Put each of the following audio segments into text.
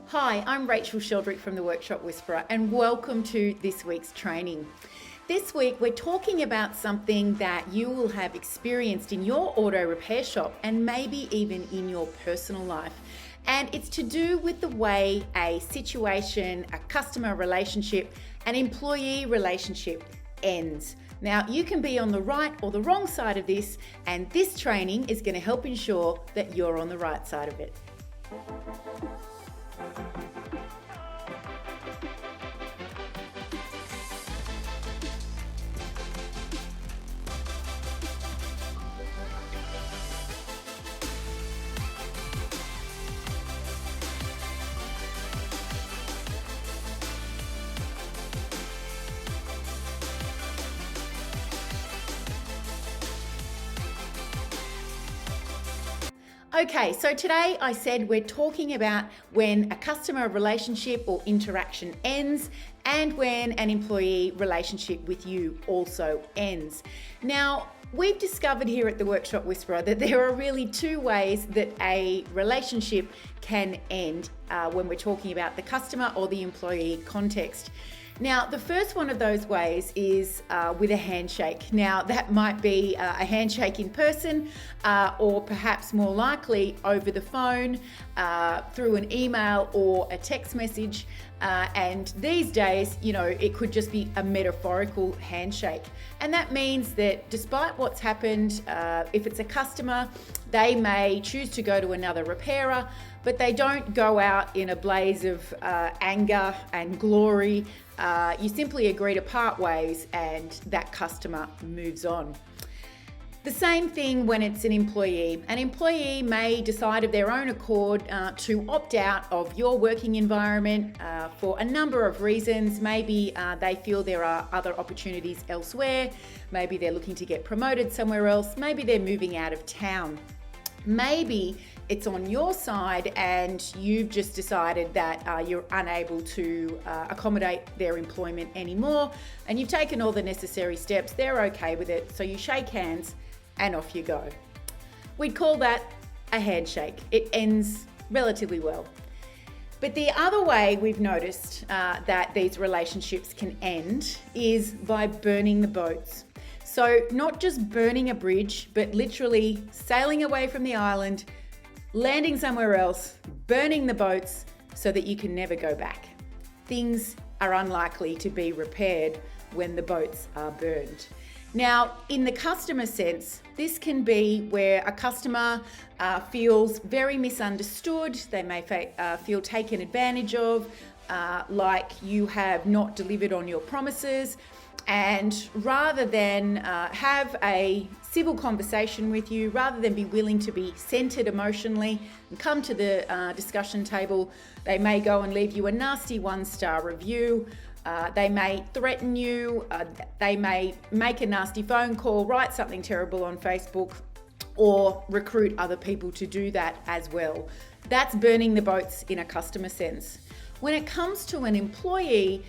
Hi, I'm Rachel Sheldrick from the Workshop Whisperer, and welcome to this week's training. This week we're talking about something that you will have experienced in your auto repair shop and maybe even in your personal life. And it's to do with the way a situation, a customer relationship, an employee relationship ends. Now, you can be on the right or the wrong side of this, and this training is going to help ensure that you're on the right side of it. Okay, so today I said we're talking about when a customer relationship or interaction ends and when an employee relationship with you also ends. Now, we've discovered here at the Workshop Whisperer that there are really two ways that a relationship can end when we're talking about the customer or the employee context. Now, the first one of those ways is with a handshake. Now, that might be a handshake in person or perhaps more likely over the phone, through an email or a text message. And these days, it could just be a metaphorical handshake. And that means that despite what's happened, if it's a customer, they may choose to go to another repairer, but they don't go out in a blaze of anger and glory. You simply agree to part ways and that customer moves on. The same thing when it's an employee. An employee may decide of their own accord to opt out of your working environment for a number of reasons. Maybe they feel there are other opportunities elsewhere. Maybe they're looking to get promoted somewhere else. Maybe they're moving out of town. Maybe it's on your side and you've just decided that you're unable to accommodate their employment anymore, and you've taken all the necessary steps. They're okay with it, so you shake hands and off you go. We'd call that a handshake. It ends relatively well. But the other way we've noticed that these relationships can end is by burning the boats. So not just burning a bridge, but literally sailing away from the island, landing somewhere else, burning the boats so that you can never go back. Things are unlikely to be repaired when the boats are burned. Now, in the customer sense, this can be where a customer feels very misunderstood. They may feel taken advantage of, like you have not delivered on your promises. And rather than have a civil conversation with you, rather than be willing to be centered emotionally and come to the discussion table, they may go and leave you a nasty 1-star review. They may threaten you. They may make a nasty phone call, write something terrible on Facebook, or recruit other people to do that as well. That's burning the boats in a customer sense. When it comes to an employee,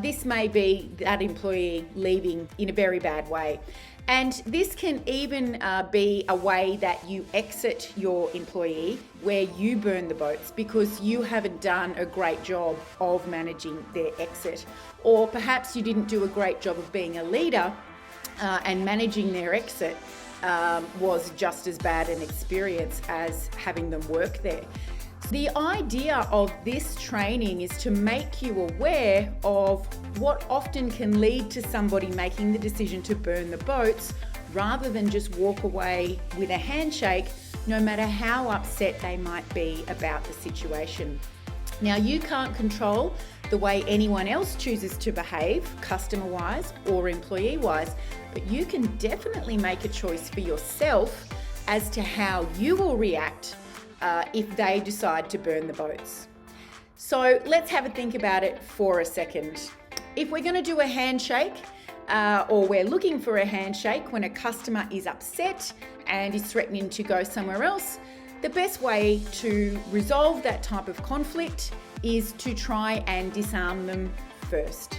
this may be that employee leaving in a very bad way. And this can even be a way that you exit your employee, where you burn the boats because you haven't done a great job of managing their exit. Or perhaps you didn't do a great job of being a leader and managing their exit was just as bad an experience as having them work there. The idea of this training is to make you aware of what often can lead to somebody making the decision to burn the boats rather than just walk away with a handshake, no matter how upset they might be about the situation. Now, you can't control the way anyone else chooses to behave, customer-wise or employee-wise, but you can definitely make a choice for yourself as to how you will react if they decide to burn the boats. So let's have a think about it for a second. If we're going to do a handshake, or we're looking for a handshake when a customer is upset and is threatening to go somewhere else, the best way to resolve that type of conflict is to try and disarm them first.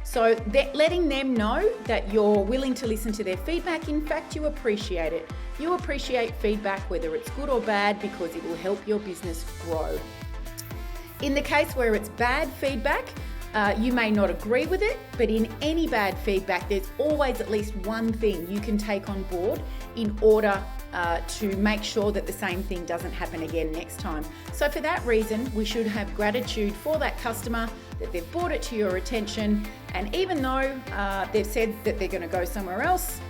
So letting them know that you're willing to listen to their feedback. In fact, you appreciate it. You appreciate feedback, whether it's good or bad, because it will help your business grow. In the case where it's bad feedback, you may not agree with it, but in any bad feedback, there's always at least one thing you can take on board in order to make sure that the same thing doesn't happen again next time. So for that reason, we should have gratitude for that customer, that they've brought it to your attention, and even though they've said that they're going to go somewhere else,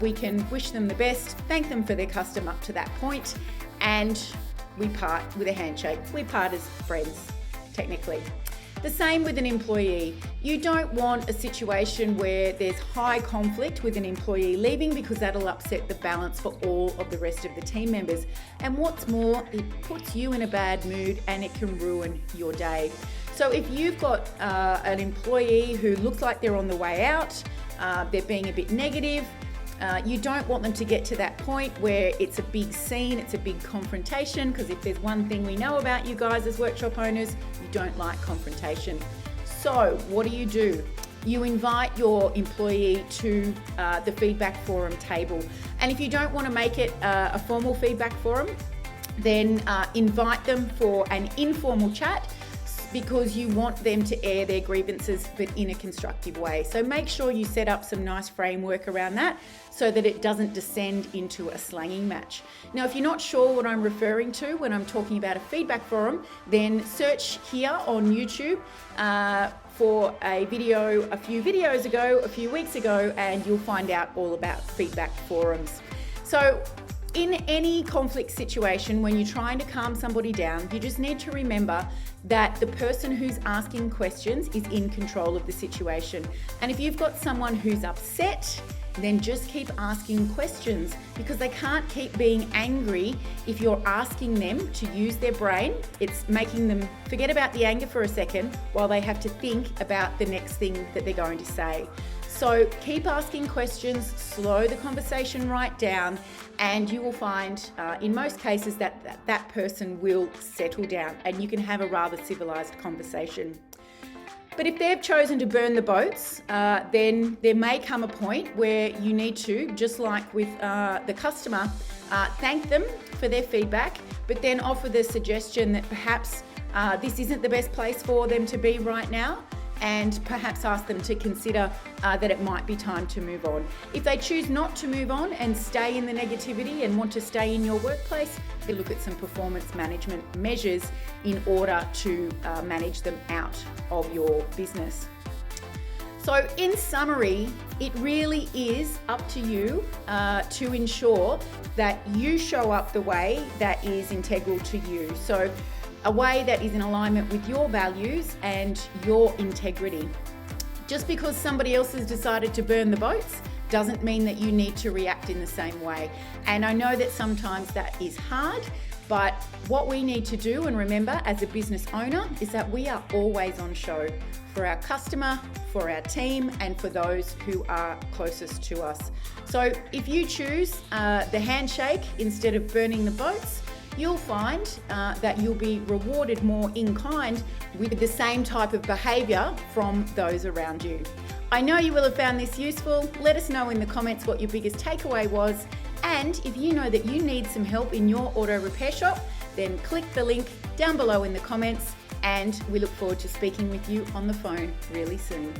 we can wish them the best, thank them for their custom up to that point, and we part with a handshake. We part as friends, technically. The same with an employee. You don't want a situation where there's high conflict with an employee leaving, because that'll upset the balance for all of the rest of the team members. And what's more, it puts you in a bad mood and it can ruin your day. So if you've got an employee who looks like they're on the way out, they're being a bit negative, you don't want them to get to that point where it's a big scene, it's a big confrontation, because if there's one thing we know about you guys as workshop owners, you don't like confrontation. So what do? You invite your employee to the feedback forum table. And if you don't want to make it a formal feedback forum, then invite them for an informal chat, because you want them to air their grievances, but in a constructive way. So make sure you set up some nice framework around that so that it doesn't descend into a slanging match. Now, if you're not sure what I'm referring to when I'm talking about a feedback forum, then search here on YouTube for a video a few weeks ago, and you'll find out all about feedback forums. So in any conflict situation, when you're trying to calm somebody down, you just need to remember that the person who's asking questions is in control of the situation. And if you've got someone who's upset, then just keep asking questions, because they can't keep being angry if you're asking them to use their brain. It's making them forget about the anger for a second while they have to think about the next thing that they're going to say. So keep asking questions, slow the conversation right down, and you will find in most cases that person will settle down and you can have a rather civilized conversation. But if they've chosen to burn the boats, then there may come a point where you need to, just like with the customer, thank them for their feedback, but then offer the suggestion that perhaps this isn't the best place for them to be right now, and perhaps ask them to consider that it might be time to move on. If they choose not to move on and stay in the negativity and want to stay in your workplace, you look at some performance management measures in order to manage them out of your business. So in summary, it really is up to you to ensure that you show up the way that is integral to you. So a way that is in alignment with your values and your integrity. Just because somebody else has decided to burn the boats doesn't mean that you need to react in the same way. And I know that sometimes that is hard, but what we need to do and remember as a business owner is that we are always on show for our customer, for our team, and for those who are closest to us. So if you choose the handshake instead of burning the boats, you'll find that you'll be rewarded more in kind with the same type of behaviour from those around you. I know you will have found this useful. Let us know in the comments what your biggest takeaway was. And if you know that you need some help in your auto repair shop, then click the link down below in the comments, and we look forward to speaking with you on the phone really soon.